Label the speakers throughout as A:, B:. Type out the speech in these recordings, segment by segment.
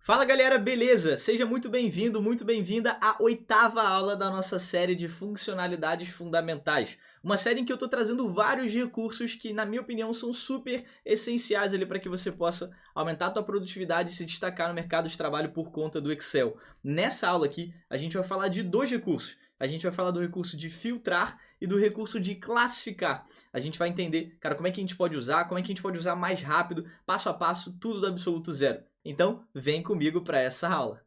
A: Fala galera, beleza? Seja muito bem-vindo, muito bem-vinda à 8ª aula da nossa série de funcionalidades fundamentais. Uma série em que eu estou trazendo vários recursos que, na minha opinião, são super essenciais ali para que você possa aumentar a tua produtividade e se destacar no mercado de trabalho por conta do Excel. Nessa aula aqui, a gente vai falar de dois recursos. A gente vai falar do recurso de filtrar e do recurso de classificar. A gente vai entender, cara, como é que a gente pode usar, como é que a gente pode usar mais rápido, passo a passo, tudo do absoluto zero. Então, vem comigo para essa aula.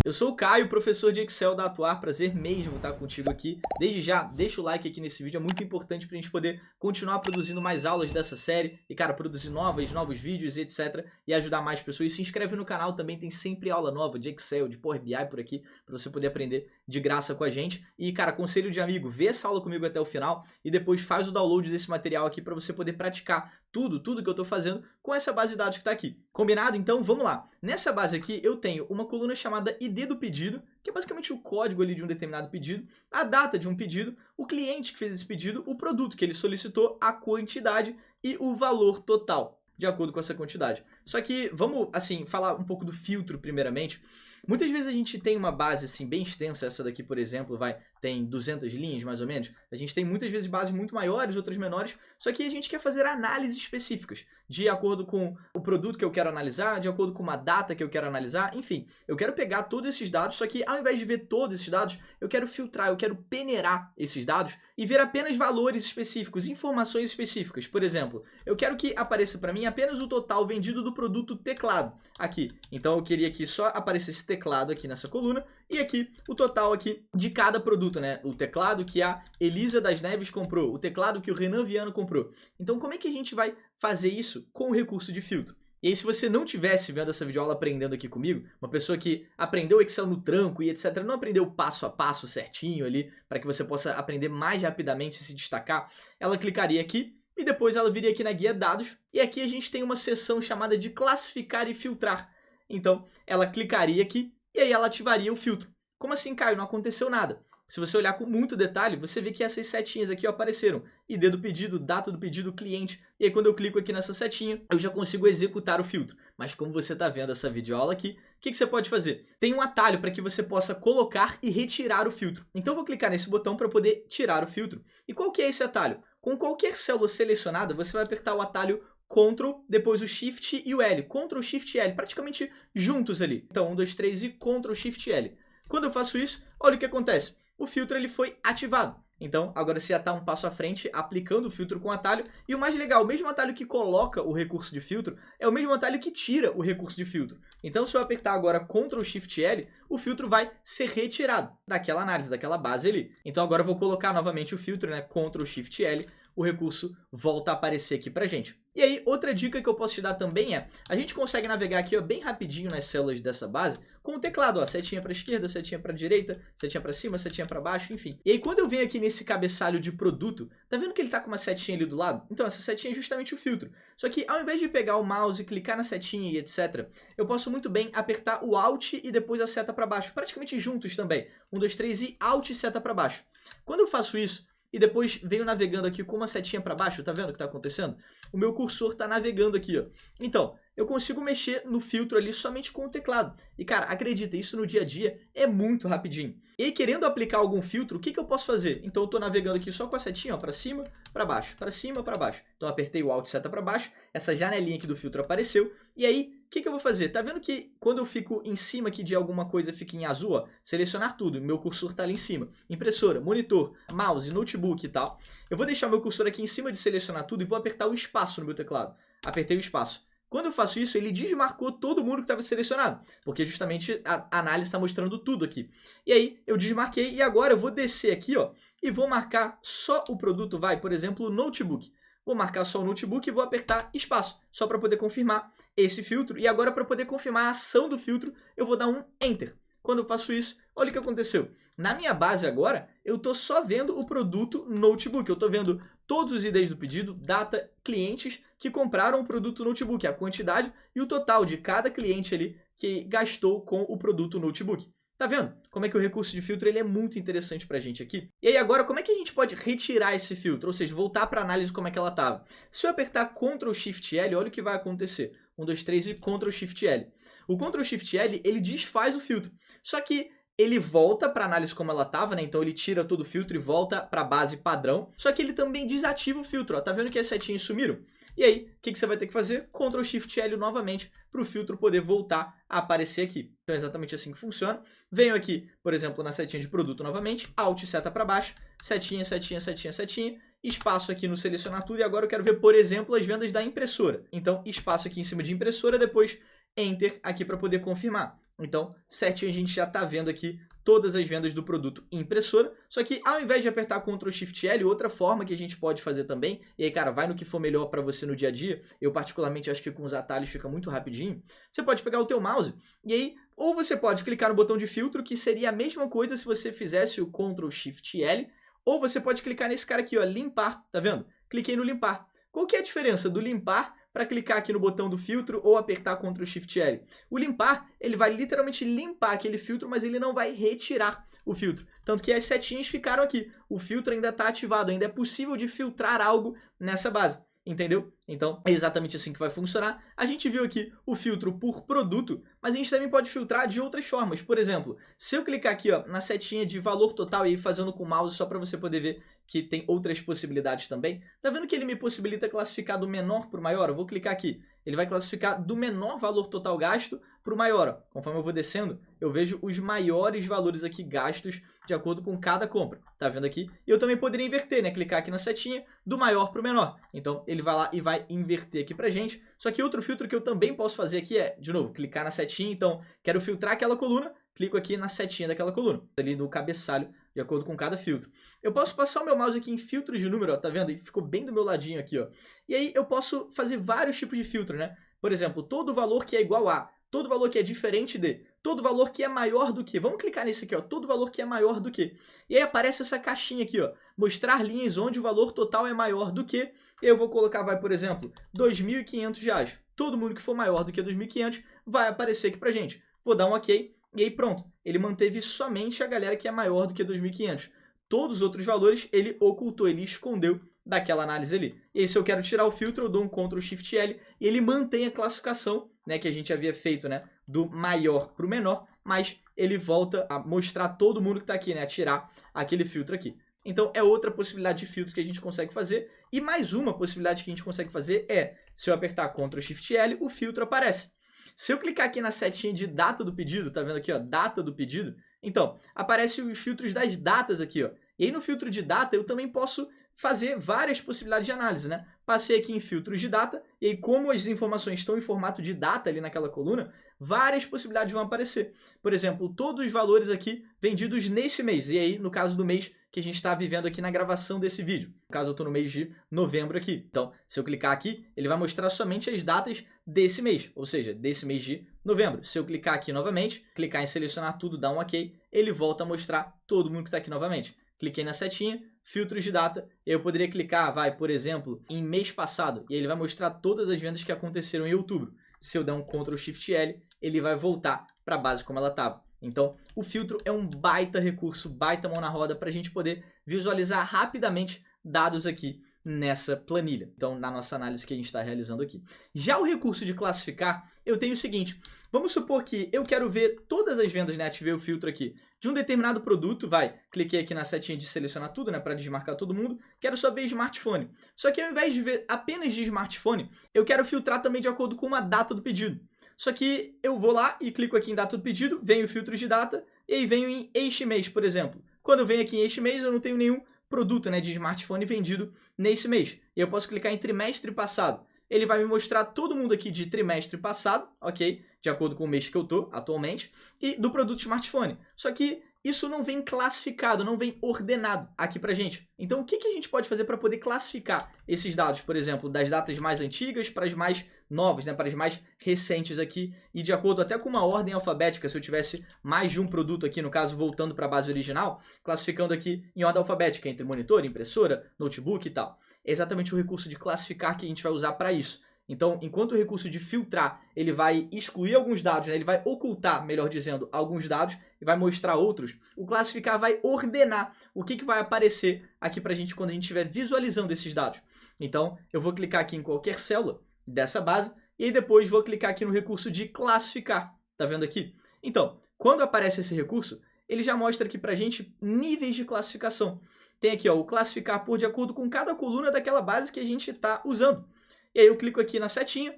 A: Eu sou o Caio, professor de Excel da Atuar, prazer mesmo estar contigo aqui. Desde já, deixa o like aqui nesse vídeo, é muito importante para a gente poder continuar produzindo mais aulas dessa série e, cara, produzir novos vídeos e etc. e ajudar mais pessoas. E se inscreve no canal, também tem sempre aula nova de Excel, de Power BI por aqui, para você poder aprender de graça com a gente. E, cara, conselho de amigo, vê essa aula comigo até o final e depois faz o download desse material aqui para você poder praticar tudo que eu estou fazendo com essa base de dados que está aqui. Combinado? Então, vamos lá. Nessa base aqui, eu tenho uma coluna chamada ID do pedido, que é basicamente o código ali de um determinado pedido, a data de um pedido, o cliente que fez esse pedido, o produto que ele solicitou, a quantidade e o valor total, de acordo com essa quantidade. Só que vamos, assim, falar um pouco do filtro primeiramente. Muitas vezes a gente tem uma base assim bem extensa, essa daqui, por exemplo, tem 200 linhas mais ou menos. A gente tem muitas vezes bases muito maiores, outras menores, só que a gente quer fazer análises específicas, de acordo com o produto que eu quero analisar, de acordo com uma data que eu quero analisar, enfim. Eu quero pegar todos esses dados, só que ao invés de ver todos esses dados, eu quero filtrar, eu quero peneirar esses dados e ver apenas valores específicos, informações específicas. Por exemplo, eu quero que apareça para mim apenas o total vendido do produto teclado aqui. Então eu queria que só aparecesse teclado aqui nessa coluna e aqui o total aqui de cada produto, né? O teclado que a Elisa das Neves comprou, o teclado que o Renan Viano comprou. Então como é que a gente vai fazer isso com o recurso de filtro? E aí, se você não tivesse vendo essa videoaula aprendendo aqui comigo, uma pessoa que aprendeu Excel no tranco e etc, não aprendeu passo a passo certinho ali, para que você possa aprender mais rapidamente e se destacar, ela clicaria aqui e depois ela viria aqui na guia dados e aqui a gente tem uma seção chamada de classificar e filtrar. Então, ela clicaria aqui e aí ela ativaria o filtro. Como assim, Caio? Não aconteceu nada. Se você olhar com muito detalhe, você vê que essas setinhas aqui apareceram. ID do pedido, data do pedido, cliente. E aí quando eu clico aqui nessa setinha, eu já consigo executar o filtro. Mas como você está vendo essa videoaula aqui, o que você pode fazer? Tem um atalho para que você possa colocar e retirar o filtro. Então eu vou clicar nesse botão para poder tirar o filtro. E qual que é esse atalho? Com qualquer célula selecionada, você vai apertar o atalho Ctrl, depois o Shift e o L. Ctrl, Shift e L, praticamente juntos ali. Então 1, 2, 3 e Ctrl, Shift e L. Quando eu faço isso, olha o que acontece. O filtro ele foi ativado. Então, agora você já está um passo à frente aplicando o filtro com atalho. E o mais legal, o mesmo atalho que coloca o recurso de filtro é o mesmo atalho que tira o recurso de filtro. Então, se eu apertar agora Ctrl Shift L, o filtro vai ser retirado daquela análise, daquela base ali. Então, agora eu vou colocar novamente o filtro, né? Ctrl Shift L, o recurso volta a aparecer aqui pra gente. E aí, outra dica que eu posso te dar também é, a gente consegue navegar aqui ó, bem rapidinho nas células dessa base com o teclado, ó, setinha para esquerda, setinha para direita, setinha para cima, setinha para baixo, enfim. E aí, quando eu venho aqui nesse cabeçalho de produto, tá vendo que ele tá com uma setinha ali do lado? Então, essa setinha é justamente o filtro. Só que ao invés de pegar o mouse e clicar na setinha e etc, eu posso muito bem apertar o Alt e depois a seta para baixo, praticamente juntos também. 1, 2, 3 e Alt e seta para baixo. Quando eu faço isso, e depois venho navegando aqui com uma setinha para baixo, tá vendo o que está acontecendo? O meu cursor está navegando aqui, ó. Então, eu consigo mexer no filtro ali somente com o teclado. E, cara, acredita, isso no dia a dia é muito rapidinho. E aí, querendo aplicar algum filtro, o que eu posso fazer? Então, eu estou navegando aqui só com a setinha, ó, para cima, para baixo, para cima, para baixo. Então, apertei o Alt e seta para baixo, essa janelinha aqui do filtro apareceu. E aí, o que eu vou fazer? Tá vendo que quando eu fico em cima aqui de alguma coisa, fica em azul, ó, selecionar tudo, meu cursor tá ali em cima. Impressora, monitor, mouse, notebook e tal. Eu vou deixar meu cursor aqui em cima de selecionar tudo e vou apertar o espaço no meu teclado. Apertei o espaço. Quando eu faço isso, ele desmarcou todo mundo que estava selecionado, porque justamente a análise está mostrando tudo aqui. E aí, eu desmarquei e agora eu vou descer aqui, ó, e vou marcar só o produto, por exemplo, o notebook. Vou marcar só o notebook e vou apertar espaço, só para poder confirmar esse filtro. E agora, para poder confirmar a ação do filtro, eu vou dar um Enter. Quando eu faço isso, olha o que aconteceu. Na minha base agora, eu estou só vendo o produto notebook. Eu estou vendo todos os IDs do pedido, data, clientes que compraram o produto notebook, a quantidade e o total de cada cliente ali que gastou com o produto notebook. Tá vendo como é que o recurso de filtro ele é muito interessante pra gente aqui? E aí agora, como é que a gente pode retirar esse filtro? Ou seja, voltar para a análise como é que ela estava. Se eu apertar Ctrl Shift L, olha o que vai acontecer. 1, 2, 3 e Ctrl Shift L. O Ctrl Shift L, ele desfaz o filtro. Só que ele volta para a análise como ela estava, né? Então ele tira todo o filtro e volta para a base padrão. Só que ele também desativa o filtro, ó. Tá vendo que as setinhas sumiram? E aí, o que você vai ter que fazer? Ctrl Shift L novamente para o filtro poder voltar a aparecer aqui. Então é exatamente assim que funciona. Venho aqui, por exemplo, na setinha de produto novamente, Alt e seta para baixo, setinha, setinha, setinha, setinha, espaço aqui no selecionar tudo e agora eu quero ver, por exemplo, as vendas da impressora. Então, espaço aqui em cima de impressora, depois Enter aqui para poder confirmar. Então, certinho, a gente já está vendo aqui todas as vendas do produto impressora, só que ao invés de apertar Ctrl Shift L, outra forma que a gente pode fazer também, e aí, cara, vai no que for melhor para você no dia a dia, eu particularmente acho que com os atalhos fica muito rapidinho, você pode pegar o teu mouse, e aí, ou você pode clicar no botão de filtro, que seria a mesma coisa se você fizesse o Ctrl Shift L, ou você pode clicar nesse cara aqui, ó, limpar, tá vendo? Cliquei no limpar. Qual que é a diferença do limpar para clicar aqui no botão do filtro ou apertar Ctrl Shift L? O limpar, ele vai literalmente limpar aquele filtro, mas ele não vai retirar o filtro. Tanto que as setinhas ficaram aqui. O filtro ainda está ativado, ainda é possível de filtrar algo nessa base. Entendeu? Então, é exatamente assim que vai funcionar. A gente viu aqui o filtro por produto, mas a gente também pode filtrar de outras formas. Por exemplo, se eu clicar aqui ó, na setinha de valor total e ir fazendo com o mouse só para você poder ver que tem outras possibilidades também. Tá vendo que ele me possibilita classificar do menor para o maior? Eu vou clicar aqui. Ele vai classificar do menor valor total gasto para o maior. Ó. Conforme eu vou descendo, eu vejo os maiores valores aqui gastos de acordo com cada compra. Tá vendo aqui? E eu também poderia inverter, né? Clicar aqui na setinha do maior para o menor. Então, ele vai lá e vai inverter aqui pra gente. Só que outro filtro que eu também posso fazer aqui é, de novo, clicar na setinha. Então, quero filtrar aquela coluna, clico aqui na setinha daquela coluna, ali no cabeçalho, de acordo com cada filtro. Eu posso passar o meu mouse aqui em filtro de número, ó, tá vendo? Ele ficou bem do meu ladinho aqui, ó. E aí eu posso fazer vários tipos de filtro, né? Por exemplo, todo valor que é igual a, todo valor que é diferente de, todo valor que é maior do que. Vamos clicar nesse aqui, ó, todo valor que é maior do que. E aí aparece essa caixinha aqui, ó, mostrar linhas onde o valor total é maior do que. Eu vou colocar, vai, por exemplo, R$ 2.500. Todo mundo que for maior do que 2.500 vai aparecer aqui pra gente. Vou dar um OK. E aí pronto, ele manteve somente a galera que é maior do que 2.500. Todos os outros valores ele ocultou, ele escondeu daquela análise ali. E aí se eu quero tirar o filtro, eu dou um Ctrl Shift L e ele mantém a classificação, né, que a gente havia feito, né, do maior para o menor, mas ele volta a mostrar todo mundo que está aqui, né, a tirar aquele filtro aqui. Então é outra possibilidade de filtro que a gente consegue fazer. E mais uma possibilidade que a gente consegue fazer é, se eu apertar Ctrl Shift L, o filtro aparece. Se eu clicar aqui na setinha de data do pedido, tá vendo aqui, ó, data do pedido? Então, aparecem os filtros das datas aqui, ó. E aí no filtro de data eu também posso fazer várias possibilidades de análise, né? Passei aqui em filtros de data, e aí como as informações estão em formato de data ali naquela coluna, várias possibilidades vão aparecer. Por exemplo, todos os valores aqui vendidos nesse mês, e aí no caso do mês que a gente está vivendo aqui na gravação desse vídeo. No caso eu estou no mês de novembro aqui. Então, se eu clicar aqui, ele vai mostrar somente as datas desse mês, ou seja, desse mês de novembro. Se eu clicar aqui novamente, clicar em selecionar tudo, dar um OK, ele volta a mostrar todo mundo que está aqui novamente. Cliquei na setinha, filtros de data, eu poderia clicar, vai, por exemplo, em mês passado, e ele vai mostrar todas as vendas que aconteceram em outubro. Se eu der um Ctrl Shift L, ele vai voltar para a base como ela estava. Então, o filtro é um baita recurso, baita mão na roda para a gente poder visualizar rapidamente dados aqui nessa planilha. Então, na nossa análise que a gente está realizando aqui. Já o recurso de classificar, eu tenho o seguinte. Vamos supor que eu quero ver todas as vendas, né? Ativei o filtro aqui de um determinado produto, vai, cliquei aqui na setinha de selecionar tudo, né, para desmarcar todo mundo, quero só ver smartphone. Só que ao invés de ver apenas de smartphone, eu quero filtrar também de acordo com uma data do pedido. Só que eu vou lá e clico aqui em data do pedido, venho filtros de data, e aí venho em este mês, por exemplo. Quando eu venho aqui em este mês, eu não tenho nenhum produto, né, de smartphone vendido nesse mês. E eu posso clicar em trimestre passado. Ele vai me mostrar todo mundo aqui de trimestre passado, ok? De acordo com o mês que eu estou atualmente, e do produto smartphone. Só que isso não vem classificado, não vem ordenado aqui pra gente. Então o que a gente pode fazer para poder classificar esses dados, por exemplo, das datas mais antigas para as mais novas, né, para as mais recentes aqui, e de acordo até com uma ordem alfabética, se eu tivesse mais de um produto aqui, no caso, voltando para a base original, classificando aqui em ordem alfabética, entre monitor, impressora, notebook e tal. É exatamente o recurso de classificar que a gente vai usar para isso. Então, enquanto o recurso de filtrar, ele vai excluir alguns dados, né? Ele vai ocultar, melhor dizendo, alguns dados e vai mostrar outros, o classificar vai ordenar o que vai aparecer aqui pra gente quando a gente estiver visualizando esses dados. Então, eu vou clicar aqui em qualquer célula dessa base e aí depois vou clicar aqui no recurso de classificar. Tá vendo aqui? Então, quando aparece esse recurso, ele já mostra aqui pra gente níveis de classificação. Tem aqui, ó, o classificar por de acordo com cada coluna daquela base que a gente está usando. E aí eu clico aqui na setinha.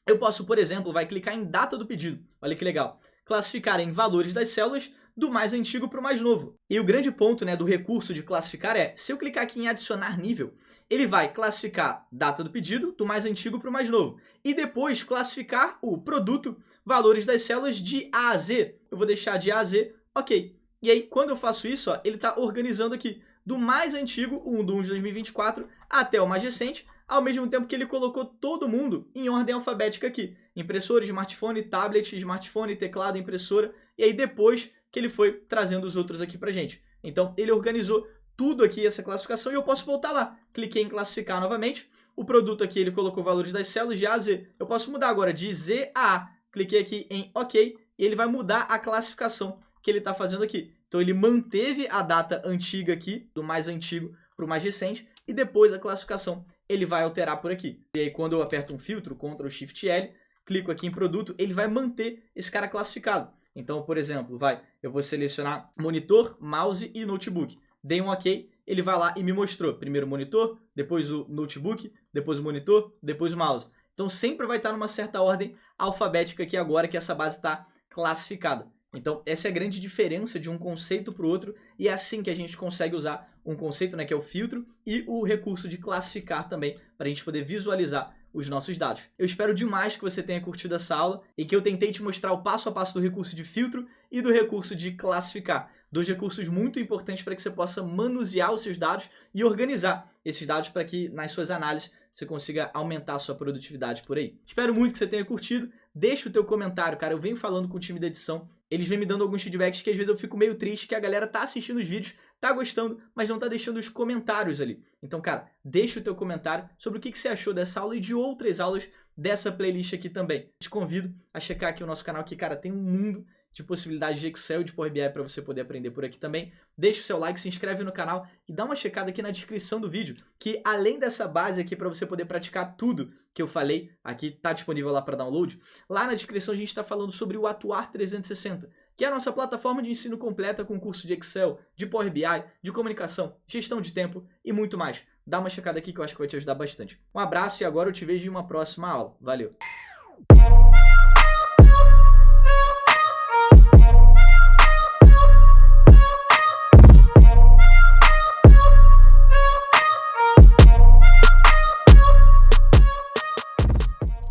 A: Eu posso, por exemplo, vai clicar em data do pedido. Olha que legal. Classificar em valores das células do mais antigo para o mais novo. E o grande ponto, né, do recurso de classificar é, se eu clicar aqui em adicionar nível, ele vai classificar data do pedido do mais antigo para o mais novo. E depois classificar o produto, valores das células de A a Z. Eu vou deixar de A a Z, ok. E aí, quando eu faço isso, ó, ele está organizando aqui do mais antigo, o 1 de 1 de 2024, até o mais recente, ao mesmo tempo que ele colocou todo mundo em ordem alfabética aqui. Impressora, smartphone, tablet, smartphone, teclado, impressora. E aí depois que ele foi trazendo os outros aqui pra gente. Então ele organizou tudo aqui, essa classificação, e eu posso voltar lá. Cliquei em classificar novamente. O produto aqui ele colocou valores das células de A a Z. Eu posso mudar agora de Z a A. Cliquei aqui em OK e ele vai mudar a classificação que ele está fazendo aqui. Então ele manteve a data antiga aqui, do mais antigo para o mais recente, e depois a classificação ele vai alterar por aqui. E aí quando eu aperto um filtro, Ctrl Shift L, clico aqui em produto, ele vai manter esse cara classificado. Então, por exemplo, eu vou selecionar monitor, mouse e notebook. Dei um OK, ele vai lá e me mostrou. Primeiro o monitor, depois o notebook, depois o monitor, depois o mouse. Então sempre vai estar numa certa ordem alfabética aqui agora que essa base está classificada. Então, essa é a grande diferença de um conceito para o outro, e é assim que a gente consegue usar um conceito, né, que é o filtro, e o recurso de classificar também, para a gente poder visualizar os nossos dados. Eu espero demais que você tenha curtido essa aula e que eu tentei te mostrar o passo a passo do recurso de filtro e do recurso de classificar. Dois recursos muito importantes para que você possa manusear os seus dados e organizar esses dados para que nas suas análises você consiga aumentar a sua produtividade por aí. Espero muito que você tenha curtido. Deixa o teu comentário, cara. Eu venho falando com o time da edição. Eles vêm me dando alguns feedbacks que às vezes eu fico meio triste que a galera tá assistindo os vídeos, tá gostando, mas não tá deixando os comentários ali. Então, cara, deixa o teu comentário sobre o que você achou dessa aula e de outras aulas dessa playlist aqui também. Te convido a checar aqui o nosso canal, que, cara, tem um mundo de possibilidades de Excel e de Power BI para você poder aprender por aqui também. Deixa o seu like, se inscreve no canal e dá uma checada aqui na descrição do vídeo, que além dessa base aqui para você poder praticar tudo que eu falei, aqui tá disponível lá para download, lá na descrição a gente está falando sobre o Atuar 360, que é a nossa plataforma de ensino completa com curso de Excel, de Power BI, de comunicação, gestão de tempo e muito mais. Dá uma checada aqui que eu acho que vai te ajudar bastante. Um abraço e agora eu te vejo em uma próxima aula. Valeu!